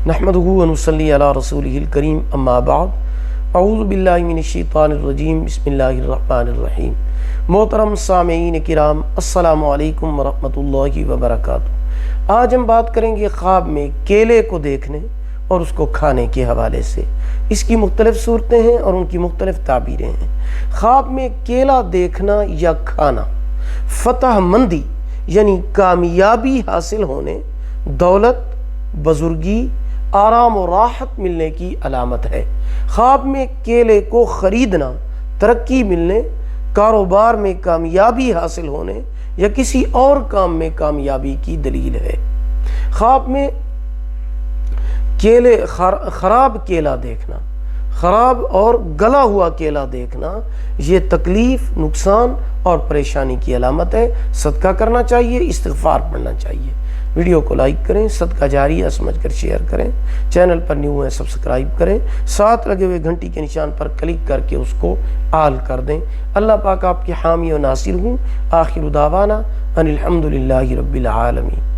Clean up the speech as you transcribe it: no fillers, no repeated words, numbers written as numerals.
نحمدہ و نصلی علی رسولہ الکریم اما بعد اعوذ باللہ من الشیطان الرجیم بسم اللہ الرحمن الرحیم۔ محترم سامعین کرام، السلام علیکم ورحمۃ اللہ وبرکاتہ۔ آج ہم بات کریں گے خواب میں کیلے کو دیکھنے اور اس کو کھانے کے حوالے سے۔ اس کی مختلف صورتیں ہیں اور ان کی مختلف تعبیریں ہیں۔ خواب میں کیلا دیکھنا یا کھانا فتح مندی یعنی کامیابی حاصل ہونے، دولت، بزرگی، آرام و راحت ملنے کی علامت ہے۔ خواب میں کیلے کو خریدنا ترقی ملنے، کاروبار میں کامیابی حاصل ہونے یا کسی اور کام میں کامیابی کی دلیل ہے۔ خواب میں خراب کیلا دیکھنا، خراب اور گلا ہوا کیلا دیکھنا، یہ تکلیف، نقصان اور پریشانی کی علامت ہے۔ صدقہ کرنا چاہیے، استغفار پڑھنا چاہیے۔ ویڈیو کو لائک کریں، صدقہ جاریہ سمجھ کر شیئر کریں، چینل پر نیو ہیں سبسکرائب کریں، ساتھ لگے ہوئے گھنٹی کے نشان پر کلک کر کے اس کو آل کر دیں۔ اللہ پاک آپ کے حامی و ناصر ہوں۔ آخر دعوانا ان الحمد للہ رب العالمین۔